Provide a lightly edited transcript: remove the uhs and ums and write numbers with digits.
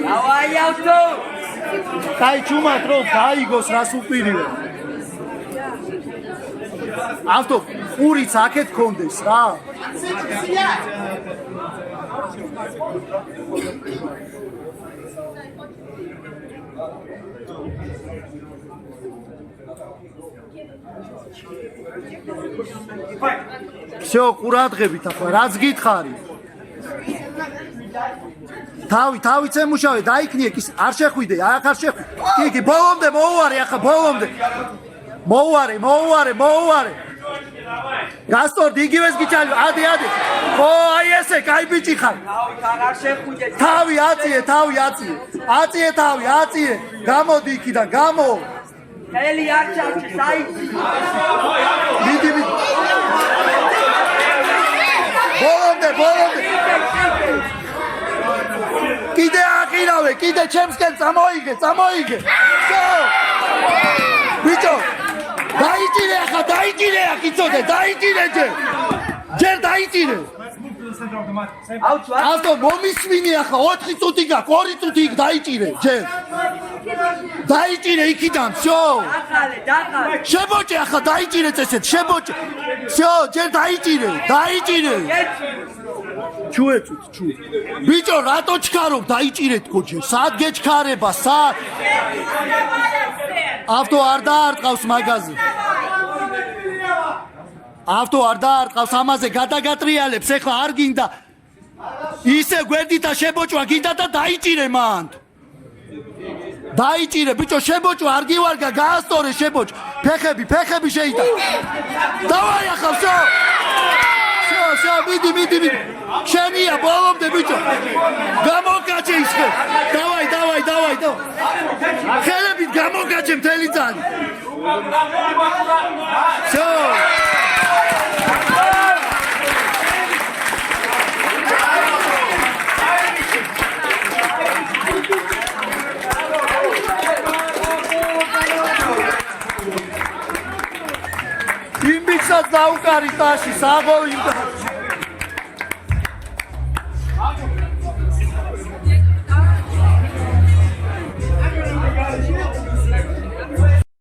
Давай, авто! Дай чумат, რომ გაიგოს რას უპირია. ავტო ყურიც აქეთ კონდეს რა. Всё, ყურადღებით ახლა, რაც გითხარი. თავი წემუშავე, დაიქნიე კი არ შეხვიდე, აქ არ შეხვიდე. კი, ბოლომდე მოუარე, ახლა ბოლომდე. მოუარე. გასტორ იგივეს გიჩალი, ადი. ო, აი ესე, კაი ბიჭი ხარ. არ შეხვიდე. თავი აწიე. აწიე. გამოდი იქიდან, გამო. ხელი არ ჩარჩე, საიტი. მიდი. ბოლომდე. კიდე აღირავე, კიდე ჩემსკენ წამოიგე. ბიჭო, დაიჭირე აქ იცოდე, ჯერ დაიჭირე. ავტო მომისმინე ახლა 4 წუთი გაქვს, 2 წუთი იქ დაიჭირე, ჯერ. დაიჭირე იქიდან, всё. დახალე. შებოჭე ახლა დაიჭირე წესეთ, შებოჭე. всё, ჯერ დაიჭირე. ჩუ. ბიჭო, რატო ჩქარობ დაიჭირეთ გოჯერ? სად გეჩქარება, სად? ავტო არ დაარტყავს მაგაზე. ამაზე გადაგატრიალებს, ეხლა არ გინდა. ისე გვერდითა შებოჭვა გინდა და დაიჭირე მან. დაიჭირე, ბიჭო, შებოჭვა არ გივარგა, გაასტორე შებოჭვა. ფეხები შეიტა. დავაი ახლა, всё. მიდი. შენია ბოლომდე ბიჭო. გამოგაჭე ისე. დავაი. ხელებით გამოგაჭე მთელი ძალი. всё. იმბიცად დაუკარი ტაში, საღო იმ